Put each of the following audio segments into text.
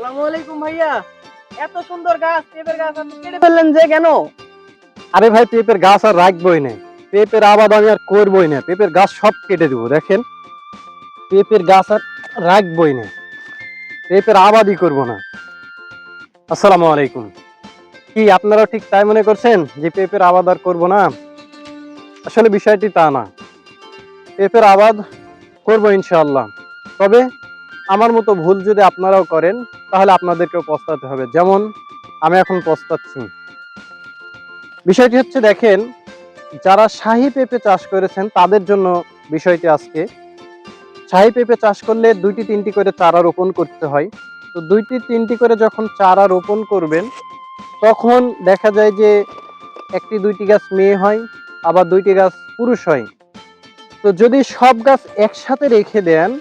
আসসালামু আলাইকুম ভাইয়া। এত সুন্দর গাছ, পেঁপের গাছ আপনি কেটে ফেললেন যে কেন? আরে ভাই, পেঁপের গাছ আর রাখবোই না। পেঁপের আবাদ আমি আর করবোই না, পেঁপের গাছ সব কেটে দেবো। দেখেন, পেঁপের গাছ আর রাখবোই না, পেঁপের আবাদই করব না। আসসালামু আলাইকুম। কি আপনারাও ঠিক তাই মনে করছেন যে পেঁপের আবাদ আর করবো না? আসলে বিষয়টি তা না, পেঁপের আবাদ করবো ইনশাআল্লাহ। তবে আমার মতো ভুল যদি আপনারাও করেন তাহলে আপনাদেরকেও পস্তাতে হবে, যেমন আমি এখন পস্তাচ্ছি। বিষয়টি হচ্ছে, দেখেন, যারা শাহী পেঁপে চাষ করেছেন তাদের জন্য বিষয়টি আজকে। শাহী পেঁপে চাষ করলে 2টি-3টি করে চারা রোপণ করতে হয়। তো 2টি-3টি করে যখন চারা রোপণ করবেন, তখন দেখা যায় যে 1টি-2টি গাছ মেয়ে হয়, আবার 2টি গাছ পুরুষ হয়। তো যদি সব গাছ একসাথে রেখে দেন,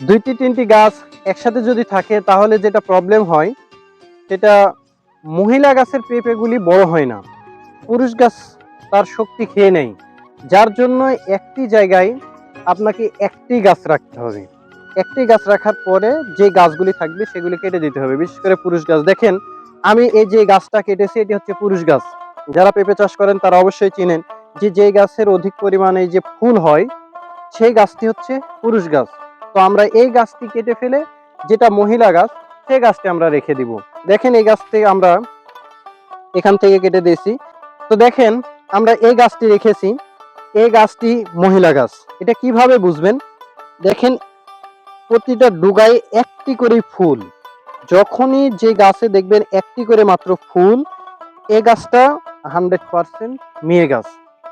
2টি-3টি গাছ একসাথে যদি থাকে, তাহলে যেটা প্রবলেম হয় সেটা, মহিলা গাছের পেঁপেগুলি বড় হয় না, পুরুষ গাছ তার শক্তি খেয়ে নেয়। যার জন্য একটি জায়গায় আপনাকে একটি গাছ রাখতে হবে। একটি গাছ রাখার পরে যে গাছগুলি থাকবে সেগুলি কেটে দিতে হবে, বিশেষ করে পুরুষ গাছ। দেখেন, আমি এই যে গাছটা কেটেছি, এটি হচ্ছে পুরুষ গাছ। যারা পেঁপে চাষ করেন তারা অবশ্যই চিনেন যে যে গাছের অধিক পরিমাণে যে ফুল হয় সেই গাছটি হচ্ছে পুরুষ গাছ। তো আমরা এই গাছটি কেটে ফেলে যেটা মহিলা গাছ, সেই গাছটি আমরা রেখে দিব। দেখেন, এই গাছটি আমরা এখান থেকে কেটে দিয়েছি। তো দেখেন, আমরা এই গাছটি রেখেছি, এই গাছটি মহিলা গাছ। এটা কিভাবে বুঝবেন? দেখেন, প্রতিটা ডুগায় একটি করে ফুল। যখনই যে গাছে দেখবেন একটি করে মাত্র ফুল, এই গাছটা 100% মেয়ে গাছ।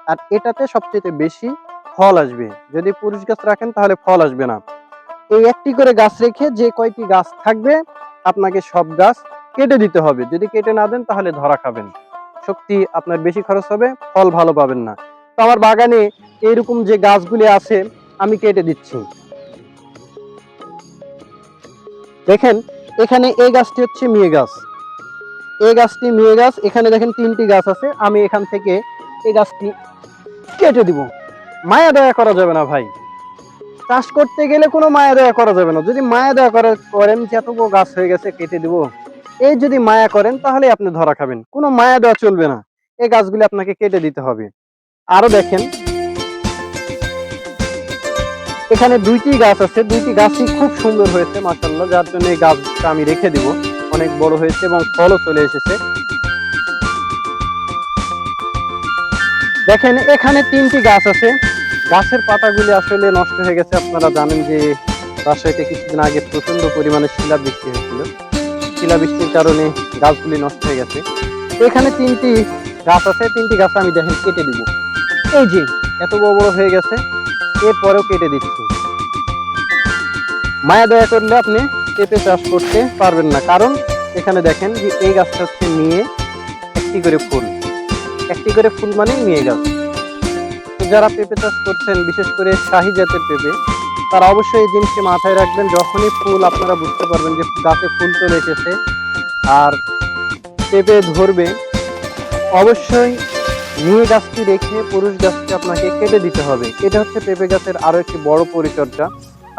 আর এটাতে সবচেয়ে বেশি ফল আসবে। যদি পুরুষ গাছ রাখেন তাহলে ফল আসবে না। এই একটি করে গাছ রেখে যে কয়টি গাছ থাকবে, আপনাকে সব গাছ কেটে দিতে হবে। যদি কেটে না দেন তাহলে ধরা খাবেন, শক্তি আপনার বেশি খরচ হবে, ফল ভালো পাবেন না। তো আমার বাগানে এইরকম যে গাছগুলি আছে আমি কেটে দিচ্ছি। দেখেন, এখানে এই গাছটি হচ্ছে মেয়ে গাছ, এই গাছটি মেয়ে গাছ। এখানে দেখেন 3টি গাছ আছে, আমি এখান থেকে এই গাছটি কেটে দিব। মায়া দয়া করা যাবে না ভাই, চাষ করতে গেলে কোনো মায়া দয়া করা যাবে না। যদি মায়া দয়া করেন যে এত বড় গাছ হয়ে গেছে কেটে দিব, এই যদি মায়া করেন তাহলে আপনি ধরা খাবেন। কোনো মায়া দেওয়া চলবে না, এই গাছগুলি আপনাকে কেটে দিতে হবে। আরো দেখেন, এখানে 2টি গাছ আছে, 2টি গাছই খুব সুন্দর হয়েছে মাশাআল্লাহ, যার জন্য এই গাছটা আমি রেখে দিব। অনেক বড় হয়েছে এবং ফলও চলে এসেছে। দেখেন, এখানে 3টি গাছ আছে, গাছের পাতাগুলি আসলে নষ্ট হয়ে গেছে। আপনারা জানেন যে রাজশাহীতে কিছুদিন আগে প্রচন্ড পরিমাণে শিলাবৃষ্টি হয়েছিল, শিলাবৃষ্টির কারণে গাছগুলি নষ্ট হয়ে গেছে। এখানে 3টি গাছ আছে, 3টি গাছ আমি দেখেন কেটে দিব। এই যে এত বড় বড় হয়ে গেছে, এরপরেও কেটে দিচ্ছি। মায়া দয়া করলে আপনি পেঁপে চাষ করতে পারবেন না, কারণ এখানে দেখেন যে এই গাছটা হচ্ছে মেয়ে, একটি করে ফুল, একটি করে ফুল মানেই মেয়ে গাছ। তো যারা পেঁপে চাষ করছেন, বিশেষ করে শাহী জাতের পেঁপে, তারা অবশ্যই এই জিনিসটি মাথায় রাখবেন। যখনই ফুল আপনারা বুঝতে পারবেন যে গাছে ফুল চলে এসেছে আর পেঁপে ধরবে, অবশ্যই মেয়ে গাছটি রেখে পুরুষ গাছটি আপনাকে কেটে দিতে হবে। এটা হচ্ছে পেঁপে গাছের আরো একটি বড় পরিচর্যা।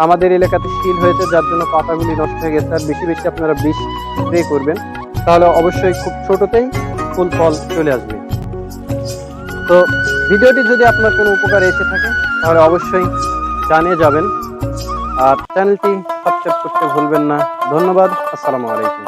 আমাদের এলাকাতে শীল হয়েছে, যার জন্য পাতাগুলি নষ্ট হয়ে গেছে। আর বেশি বেশি আপনারা বিষ স্প্রে করবেন, তাহলে অবশ্যই খুব ছোটতেই ফুল ফল চলে আসবে। তো ভিডিওটি যদি আপনার কোনো উপকারে এসে থাকে তাহলে অবশ্যই জানিয়ে যাবেন, আর চ্যানেলটি সাবস্ক্রাইব করতে ভুলবেন না। ধন্যবাদ। আসসালামু আলাইকুম।